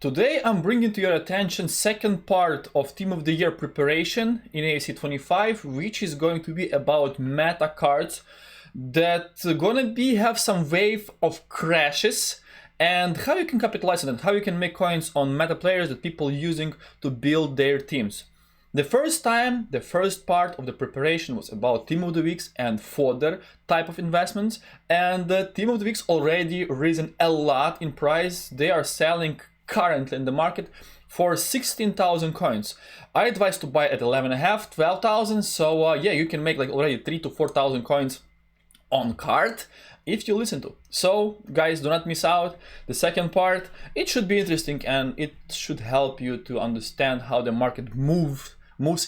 Today I'm bringing to your attention second part of Team of the Year preparation in AFC 25, which is going to be about meta cards that gonna have some wave of crashes and how you can capitalize on it, how you can make coins on meta players that people using to build their teams. The first part of the preparation was about Team of the Weeks and fodder type of investments, and the Team of the Weeks already risen a lot in price. They are selling currently in the market for 16,000 coins. I advise to buy at 11.5, 12,000. So yeah, you can make like already 3 to 4,000 coins on card if you listen to. So guys, do not miss out the second part. It should be interesting and it should help you to understand how the market moves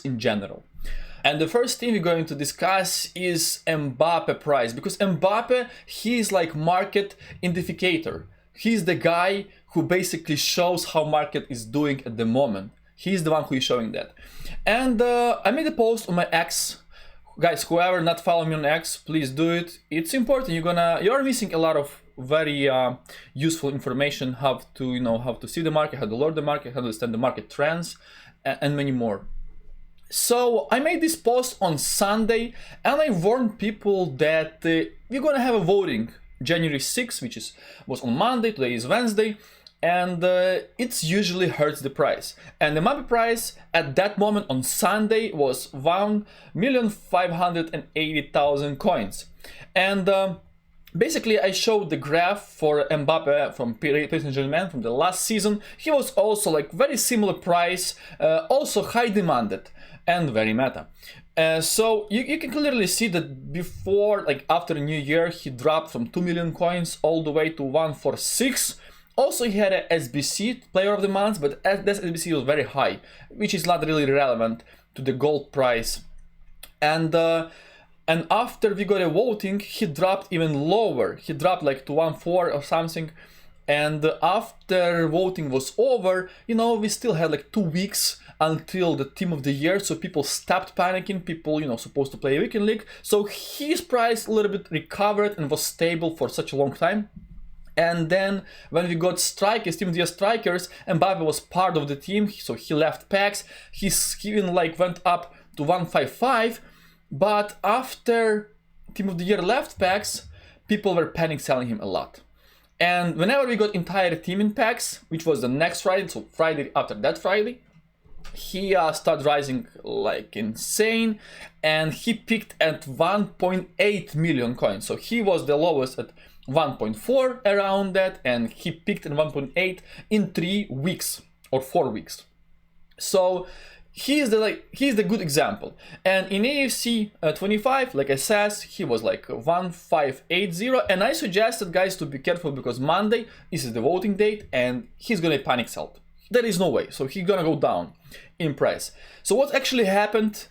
in general. And the first thing we're going to discuss is Mbappe price, because Mbappe, he's like market identificator. He's the guy who basically shows how market is doing at the moment. He's the one who is showing that. And I made a post on my X. Guys, whoever not following me on X, please do it. It's important. You're missing a lot of very useful information, how to see the market, how to learn the market, how to understand the market trends, and many more. So I made this post on Sunday and I warned people that we're gonna have a voting January 6th, which was on Monday, today is Wednesday, and it usually hurts the price. And the Mbappe price at that moment on Sunday was 1,580,000 coins. And basically I showed the graph for Mbappe from Paris Saint-Germain from the last season. He was also like very similar price, also high demanded and very meta. So you can clearly see that before, like after New Year, he dropped from 2 million coins all the way to 146. Also, he had a SBC, Player of the Month, but this SBC was very high, which is not really relevant to the gold price. And after we got a voting, he dropped even lower. He dropped like to 1.4 or something. And after voting was over, we still had like 2 weeks until the Team of the Year, so people stopped panicking. People, supposed to play a weekend league. So his price a little bit recovered and was stable for such a long time. And then when we got strikers, Team of the Year strikers, Mbappe was part of the team, so he left packs. He even like went up to 155. But after Team of the Year left packs, people were panic selling him a lot. And whenever we got entire team in packs, which was the next Friday, so Friday after that Friday, he started rising like insane, and he peaked at 1.8 million coins. So he was the lowest at 1.4 around that, and he peaked at 1.8 in 3 weeks or 4 weeks. So he's the good example. And in AFC 25, like I said, he was like 1580, and I suggested guys to be careful because Monday is the voting date and he's gonna panic sell. There is no way, so he's gonna go down in price. So what actually happened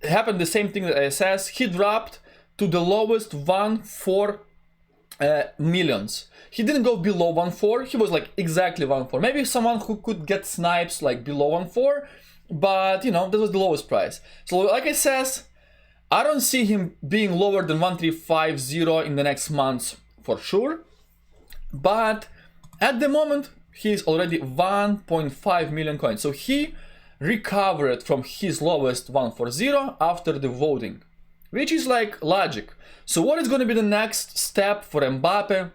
the same thing that I said. He dropped to the lowest 1.4 millions. He didn't go below 1.4, he was like exactly 1.4. Maybe someone who could get snipes like below 1.4, but that was the lowest price. So like I said, I don't see him being lower than 1.350 in the next months for sure. But at the moment, he's already 1.5 million coins. So he recovered from his lowest 140 after the voting, which is like logic. So what is going to be the next step for Mbappe,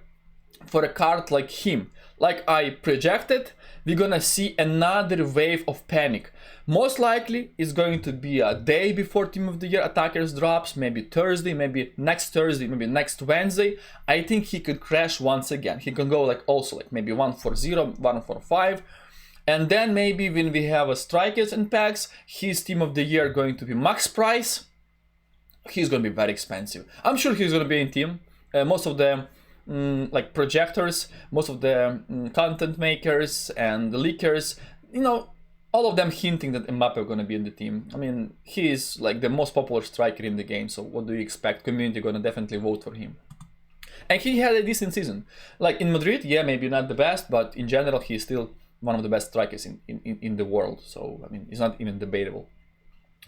for a card like him? Like I projected, we're gonna see another wave of panic. Most likely it's going to be a day before Team of the Year attackers drops, maybe Thursday, maybe next Thursday, maybe next Wednesday. I think he could crash once again. He can go like also like maybe 140, 145. And then maybe when we have a strikers and packs, his Team of the Year going to be max price. He's going to be very expensive. I'm sure he's going to be in team. Most of the like projectors, most of the content makers and the leakers, all of them hinting that Mbappe is going to be in the team. I mean, he is like the most popular striker in the game, so what do you expect? Community going to definitely vote for him. And he had a decent season. Like in Madrid, yeah, maybe not the best, but in general, he's still one of the best strikers in the world. So, I mean, it's not even debatable.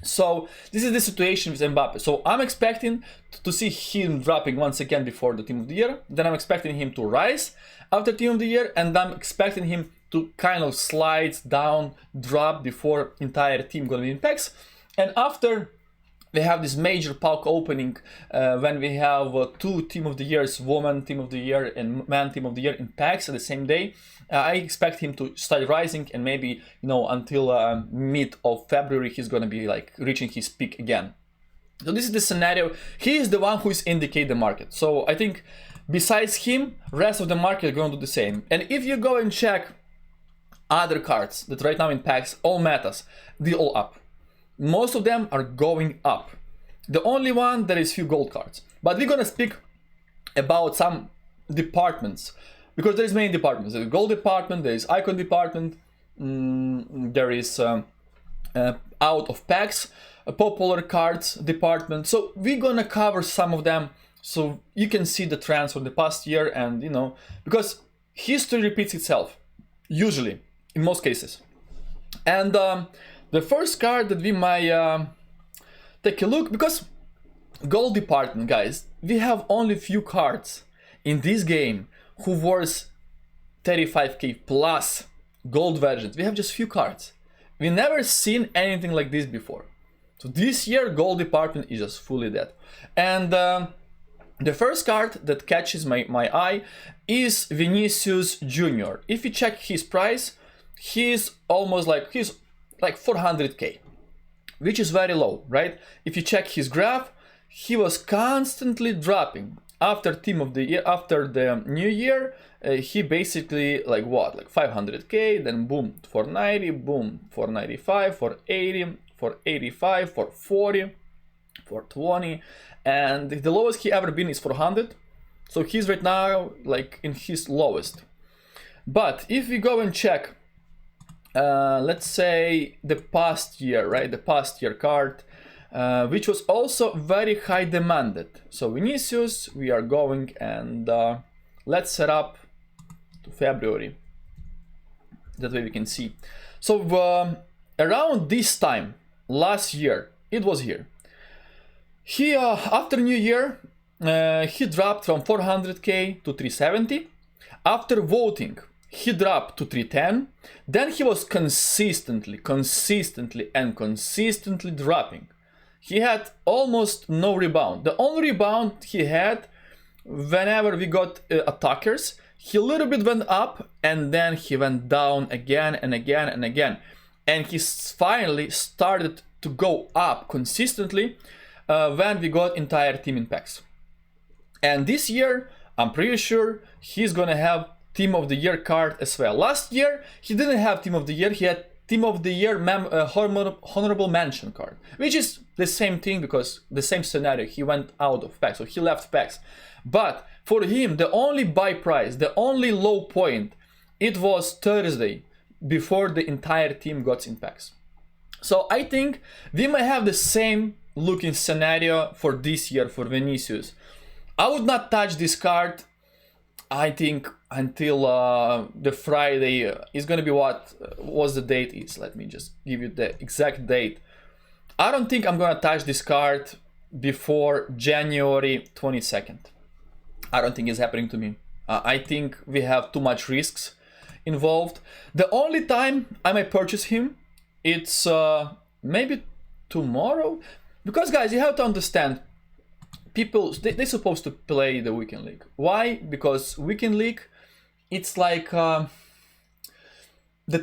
So this is the situation with Mbappe. So I'm expecting to see him dropping once again before the Team of the Year. Then I'm expecting him to rise after Team of the Year, and I'm expecting him to kind of slides down, drop before entire team gonna be in packs. And after we have this major pack opening when we have two Team of the Years, Woman Team of the Year and Man Team of the Year in packs at the same day. I expect him to start rising, and maybe until mid of February he's gonna be like reaching his peak again. So this is the scenario. He is the one who is indicate the market. So I think besides him, rest of the market are going to do the same. And if you go and check other cards that right now in packs, all metas, they all up. Most of them are going up. The only one, there is few gold cards. But we're gonna speak about some departments, because there is many departments. There is gold department, there is icon department, there is out of packs, popular cards department. So we're gonna cover some of them so you can see the trends from the past year, and because history repeats itself, usually, in most cases. And the first card that we might take a look, because gold department, guys, we have only few cards in this game who worth 35k plus gold versions. We have just few cards. We never seen anything like this before. So this year gold department is just fully dead. And the first card that catches my eye is Vinicius Jr. If you check his price, he's like 400k, which is very low, right? If you check his graph, he was constantly dropping. After Team of the Year, after the new year, he basically like 500k, then boom, 490, boom, 495, 480, 485, 440, 420, and the lowest he ever been is 400. So he's right now like in his lowest. But if we go and check, let's say the past year, right? The past year card, which was also very high demanded. So Vinicius, we are going and let's set up to February. That way we can see. So around this time, last year, it was here. He, after New Year, he dropped from 400k to 370. After voting, he dropped to 310. Then he was consistently dropping. He had almost no rebound. The only rebound he had whenever we got attackers, he a little bit went up and then he went down again and again and again. And he finally started to go up consistently when we got entire team in packs. And this year, I'm pretty sure he's gonna have Team of the Year card as well. Last year, he didn't have Team of the Year, he had Team of the Year Honorable Mention card, which is the same thing because the same scenario, he went out of packs, so he left packs. But for him, the only buy price, the only low point, it was Thursday before the entire team got in packs. So I think we might have the same looking scenario for this year for Vinicius. I would not touch this card, I think, until the Friday is gonna be what the date is. Let me just give you the exact date. I don't think I'm gonna touch this card before January 22nd. I don't think it's happening to me. I think we have too much risks involved. The only time I might purchase him, it's maybe tomorrow, because guys, you have to understand, people they're supposed to play the weekend league. Why? Because weekend league, it's like the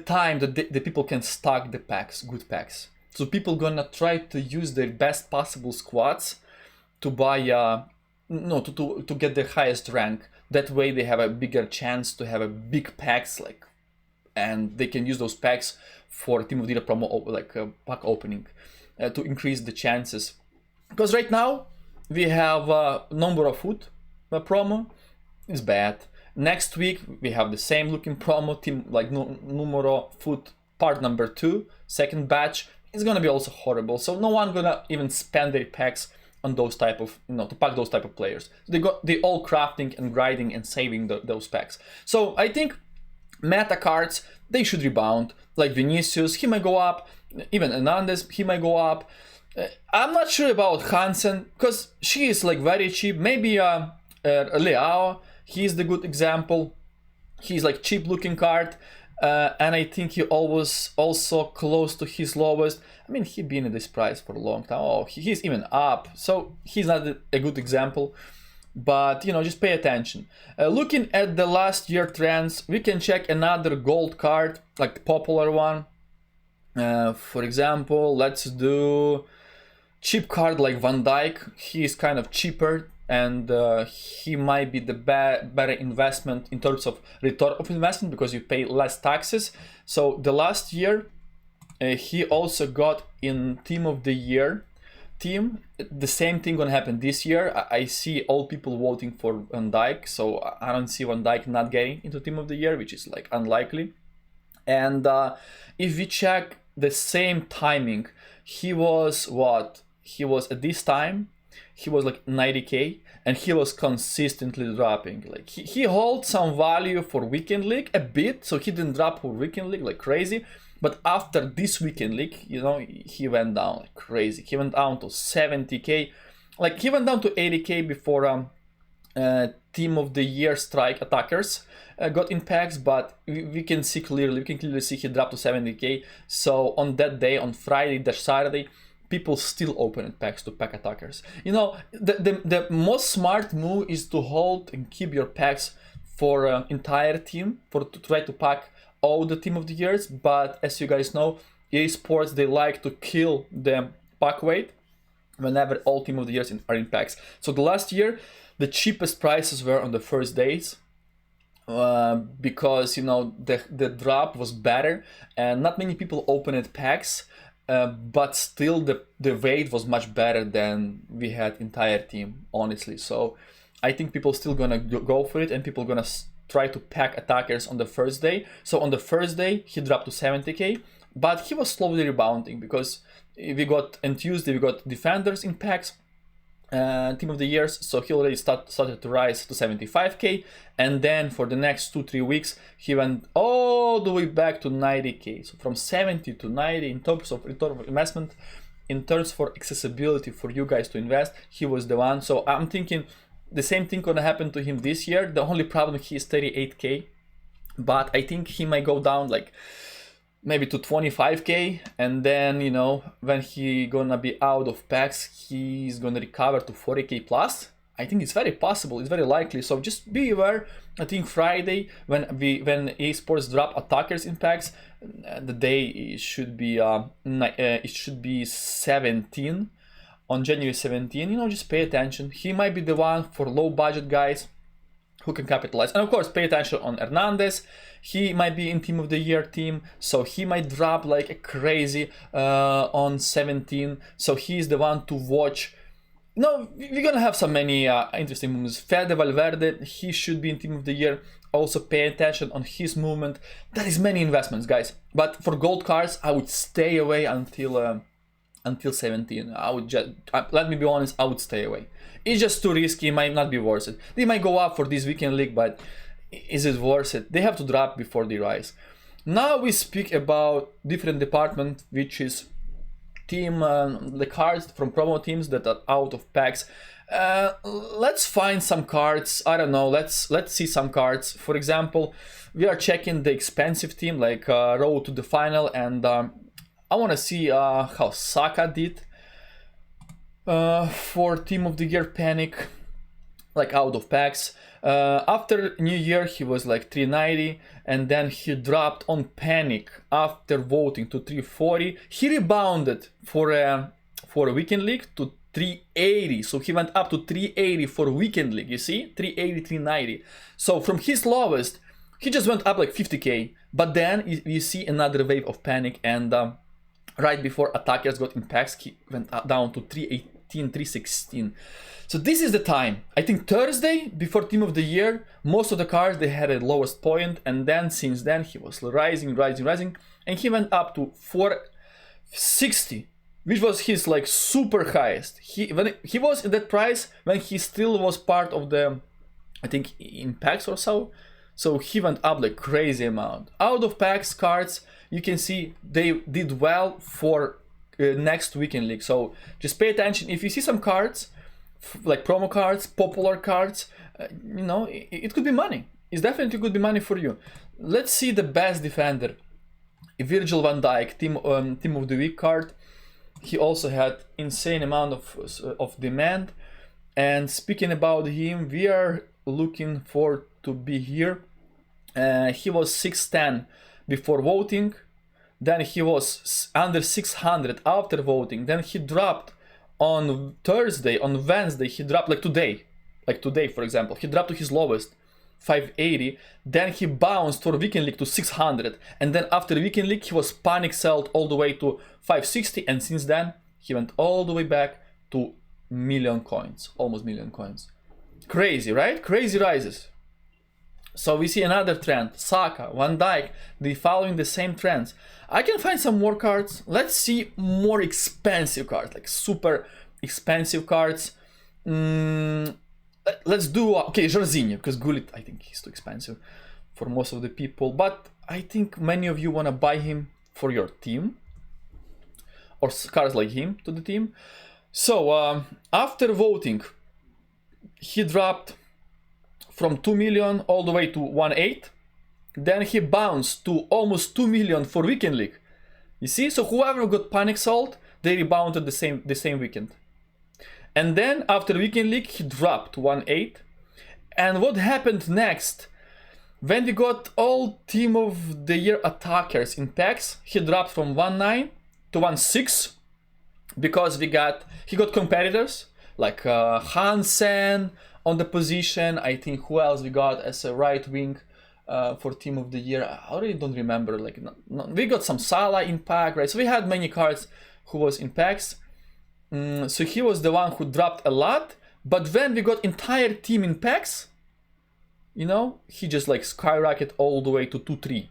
time that the people can stack the packs, good packs. So people gonna try to use their best possible squads to buy to get the highest rank. That way they have a bigger chance to have a big packs, like, and they can use those packs for Team of the Year promo, like pack opening, to increase the chances. Because right now we have number of food promo is bad. Next week we have the same looking promo, team like numero food part number 2, second batch. It's gonna be also horrible. So no one gonna even spend their packs on those type of, to pack those type of players. They all crafting and grinding and saving those packs. So I think meta cards, they should rebound. Like Vinicius, he might go up. Even Hernandez, he might go up. I'm not sure about Hansen, because she is like very cheap. Maybe Leao, he's the good example. He's like cheap looking card. and I think he always also close to his lowest. I mean, he's been at this price for a long time. Oh, he's even up, so he's not a good example. But just pay attention. Looking at the last year trends, we can check another gold card, like the popular one. For example, let's do cheap card like Van Dijk. He is kind of cheaper, and he might be the better investment in terms of return of investment because you pay less taxes. So the last year, he also got in Team of the Year team. The same thing gonna happen this year. I see all people voting for Van Dijk, so I don't see Van Dijk not getting into Team of the Year, which is like unlikely. And if we check the same timing, he was at this time, he was like 90k, and he was consistently dropping. Like he holds some value for weekend league a bit, so he didn't drop for weekend league like crazy. But after this weekend league, he went down like crazy. He went down to 70k, like he went down to 80k before Team of the Year strike attackers got in packs, but we can clearly see he dropped to 70k. So on that day, on Friday/Saturday, people still opened packs to pack attackers. The most smart move is to hold and keep your packs for entire team, to try to pack all the Team of the Years. But as you guys know, EA Sports, they like to kill the pack weight whenever all Team of the Years are in packs. So the last year, the cheapest prices were on the first days, because the drop was better and not many people opened packs, but still the weight was much better than we had entire team, honestly. So I think people still gonna go for it, and people gonna try to pack attackers on the first day. So on the first day he dropped to 70k, but he was slowly rebounding because on Tuesday we got defenders in packs, Team of the Years, so he already started to rise to 75k, and then for the next 2-3 weeks he went all the way back to 90k. So from 70 to 90 in terms of return of investment, in terms for accessibility for you guys to invest, he was the one. So I'm thinking the same thing gonna happen to him this year. The only problem, he is 38k, but I think he might go down like maybe to 25k, and then when he gonna be out of packs, he's gonna recover to 40k plus. I think it's very possible, it's very likely. So just be aware. I think Friday, when EA Sports drop attackers in packs, the day it should be 17 on January 17. Just pay attention. He might be the one for low budget guys who can capitalize. And of course, pay attention on Hernandez. He might be in Team of the Year team, so he might drop like a crazy on 17. So he's the one to watch. We're gonna have so many interesting moves. Fede Valverde, he should be in Team of the Year. Also pay attention on his movement. There is many investments, guys. But for gold cards, I would stay away until 17. I would just, let me be honest, I would stay away. It's just too risky, might not be worth it. They might go up for this weekend league, but is it worth it? They have to drop before they rise. Now we speak about different department, which is team, the cards from promo teams that are out of packs. Let's find some cards. I don't know. Let's see some cards. For example, we are checking the expensive team like Road to the Final, and I want to see how Saka did for Team of the Year Panic, like out of packs. After New Year he was like 390, and then he dropped on Panic after voting to 340. He rebounded for a weekend league to 380, so he went up to 380 for weekend league. You see, 380, 390. So from his lowest, he just went up like 50k. But then you see another wave of Panic, and right before attackers got in packs, he went down to 318, 316. So this is the time. I think Thursday before Team of the Year, most of the cards they had a lowest point, and then since then he was rising, and he went up to 460, which was his like super highest. He was in that price when he still was part of the, I think, in packs or so. So he went up like crazy amount. Out of packs cards, you can see they did well for next weekend league. So just pay attention. If you see some cards like promo cards, popular cards, it could be money. It's definitely could be money for you. Let's see the best defender. Virgil van Dijk, team of the week card. He also had insane amount of demand. And speaking about him, we are looking for to be here. He was 610 before voting. Then he was under 600 after voting. Then he dropped on Thursday, on Wednesday, he dropped like today, for example, he dropped to his lowest, 580. Then he bounced for weekend league to 600. And then after weekend league, he was panic sold all the way to 560. And since then, he went all the way back to million coins, almost million coins. Crazy, right? Crazy rises. So we see another trend. Saka, Van Dijk, they following the same trends. I can find some more cards. Let's see more expensive cards, like super expensive cards. Let's do, okay, Jorginho, because Gullit, I think he's too expensive for most of the people. But I think many of you want to buy him for your team, or cards like him to the team. So after voting, he dropped from 2 million all the way to 1.8. Then he bounced to almost 2 million for weekend league. You see, so whoever got panic sold, they rebounded the same weekend. And then after weekend league, he dropped to 1.8. And what happened next? When we got all team of the year attackers in packs, he dropped from 1.9 to 1.6 because he got competitors like Hansen on the position. I think who else we got as a right wing for team of the year. I already don't remember. Like we got some Salah in pack, right? So we had many cards who was in packs. So he was the one who dropped a lot. But when we got entire team in packs, you know, he just like skyrocketed all the way to 2.3.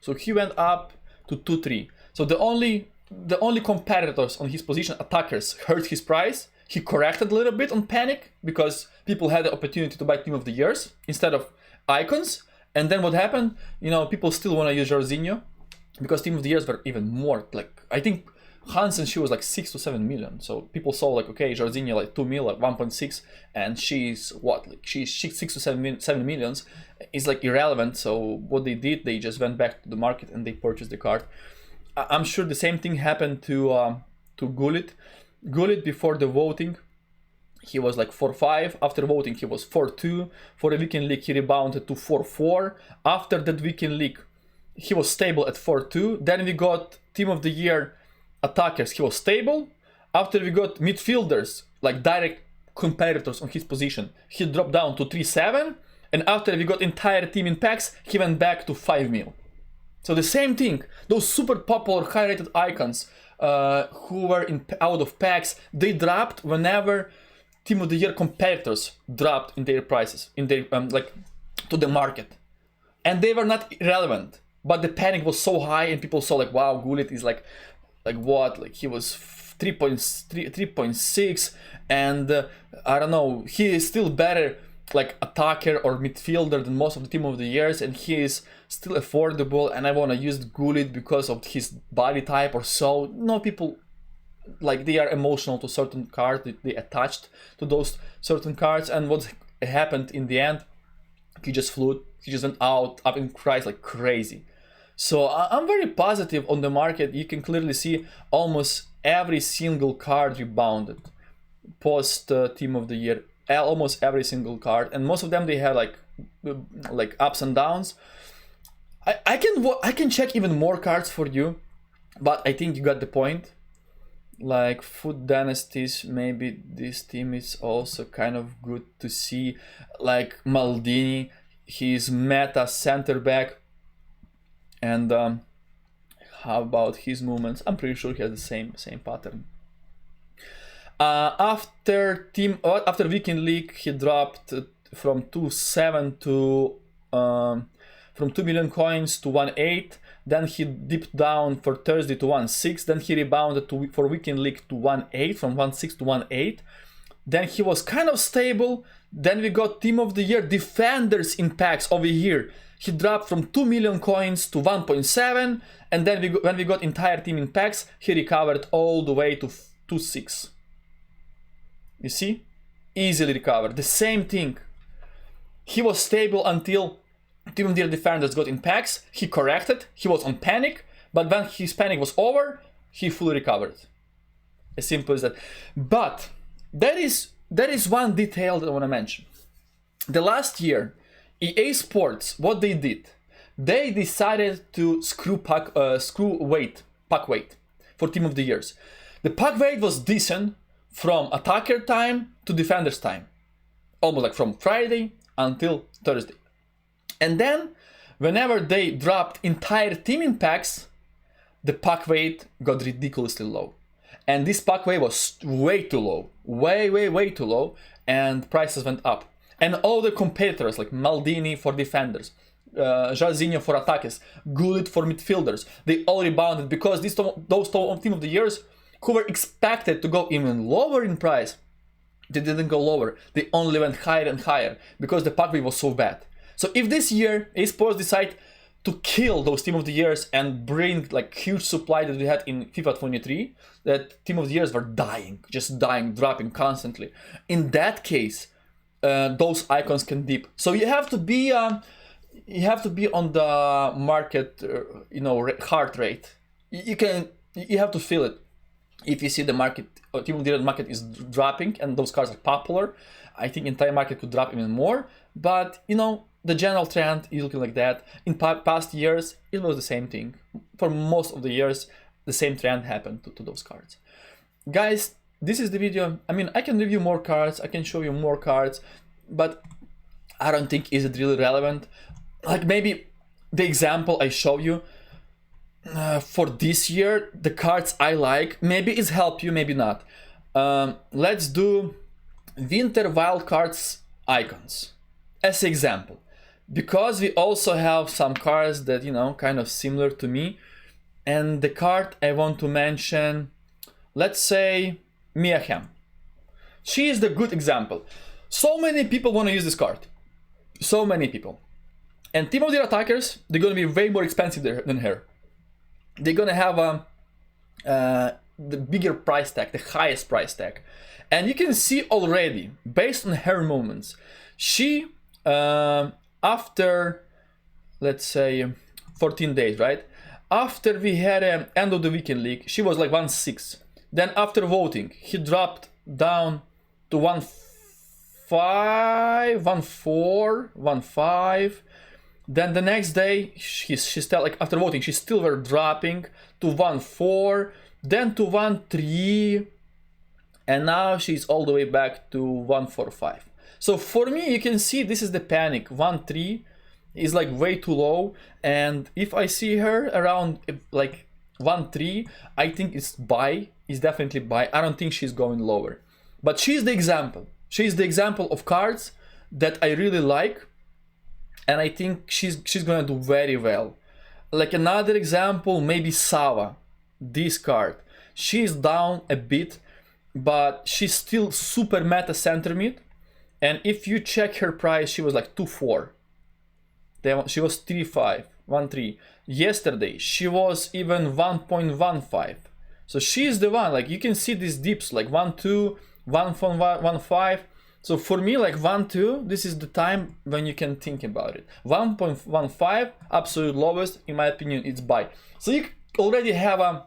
So he went up to 2.3. So the only competitors on his position, attackers, hurt his price. He corrected a little bit on panic because people had the opportunity to buy team of the years instead of icons. And then what happened? You know, people still want to use Jorginho because team of the years were even more. Like I think Hansen, she was like 6 to 7 million. So people saw like, okay, Jorginho like 2 mil, like 1.6, and she's what? Like she's 6 to 7 millions. Is like irrelevant. So what they did, they just went back to the market and they purchased the card. I'm sure the same thing happened to Gullit. Gullit before the voting, he was like 4.5. After voting, he was 4.2. For the weekend league, he rebounded to 4.4. After that weekend league, he was stable at 4.2. Then we got team of the year attackers, he was stable. After we got midfielders, like direct competitors on his position, he dropped down to 3.7. And after we got entire team in packs, he went back to 5 mil. So the same thing, those super popular high-rated icons who were out of packs, they dropped whenever team of the year competitors dropped in their prices, in their like to the market, and they were not irrelevant. But the panic was so high, and people saw like, wow, Gullit is like what? Like he was 3.6, and I don't know, he is still better like attacker or midfielder than most of the team of the years, and he is still affordable, and I want to use Gullit because of his body type or so. No, people like they are emotional to certain cards, they attached to those certain cards, and what happened in the end, he just flew, he just went up in price like crazy. So I'm very positive on the market. You can clearly see almost every single card rebounded post team of the year, almost every single card, and most of them they had like ups and downs. I can check even more cards for you, but I think you got the point. Like Foot Dynasties, maybe this team is also kind of good to see. Like Maldini, he's meta center back, and how about his movements? I'm pretty sure he has the same pattern. After weekend league, he dropped from 2.7 to from 2 million coins to 1.8. Then he dipped down for Thursday to 1.6. Then he rebounded for weekend league to 1.8, from 1.6 to 1.8. Then he was kind of stable. Then we got team of the year defenders in packs over here. He dropped from 2 million coins to 1.7. And then when we got entire team in packs, he recovered all the way to 2.6. You see? Easily recovered. The same thing. He was stable until Team of the Year defenders got in packs, he corrected, he was on panic, but when his panic was over, he fully recovered. As simple as that. But there is one detail that I want to mention. The last year, EA Sports, what they did, they decided to screw pack weight for Team of the Years. The pack weight was decent from attacker time to defender's time, almost like from Friday until Thursday. And then, whenever they dropped entire team in packs, the pack weight got ridiculously low. And this pack weight was way too low, way too low, and prices went up. And all the competitors, like Maldini for defenders, Jairzinho for attackers, Gullit for midfielders, they all rebounded because those Team of the Years who were expected to go even lower in price, they didn't go lower. They only went higher and higher because the pack weight was so bad. So if this year esports decide to kill those Team of the Years and bring like huge supply that we had in FIFA 23, that Team of the Years were dying, dropping constantly. In that case, those icons can dip. So you have to be on the market, heart rate. You have to feel it. If you see the market, Team of the Year market is dropping and those cards are popular, I think entire market could drop even more. But the general trend is looking like that. In past years, it was the same thing. For most of the years, the same trend happened to those cards. Guys, this is the video. I mean, I can review more cards, I can show you more cards, but I don't think is it really relevant. Like maybe the example I show you for this year, the cards I like, maybe it's help you, maybe not. Let's do Winter Wildcards icons as an example. Because we also have some cards that, kind of similar to me. And the card I want to mention, let's say Mia Hamm. She is the good example. So many people want to use this card. So many people. And Team of the Year attackers, they're going to be way more expensive than her. They're going to have the bigger price tag, the highest price tag. And you can see already, based on her movements, she... after, let's say, 14 days, right? After we had an end of the weekend league, she was like 1-6. Then after voting, he dropped down to 1-5, 1-4, 1-5. Then the next day, she's still, like after voting, she still were dropping to 1-4, then to 1-3, and now she's all the way back to 1-4-5. So for me, you can see this is the panic. 1-3 is like way too low. And if I see her around like 1-3, I think it's buy. It's definitely buy. I don't think she's going lower. But she's the example. She's the example of cards that I really like. And I think she's gonna do very well. Like another example, maybe Sava. This card. She's down a bit, but she's still super meta center mid. And if you check her price, she was like 2-4. She was 3-5, 1-3. Yesterday, she was even 1.15. So she's the one, like you can see these dips, like 1-2, 1.15. So for me, like 1-2, this is the time when you can think about it. 1.15, absolute lowest, in my opinion, it's buy. So you already have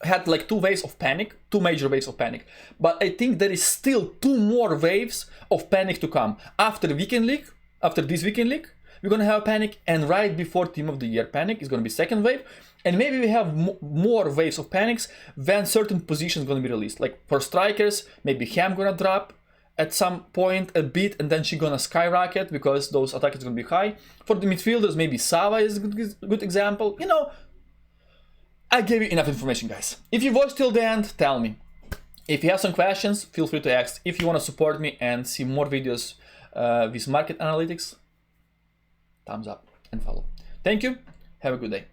had like two waves of panic, two major waves of panic. But I think there is still two more waves of panic to come. After weekend league, after this weekend league, we're gonna have panic, and right before Team of the Year panic is gonna be second wave, and maybe we have more waves of panics when certain positions gonna be released. Like for strikers, maybe Ham gonna drop at some point a bit, and then she gonna skyrocket because those attackers gonna be high. For the midfielders, maybe Sava is a good example. I gave you enough information, guys. If you watched till the end, tell me. If you have some questions, feel free to ask. If you want to support me and see more videos with market analytics, thumbs up and follow. Thank you. Have a good day.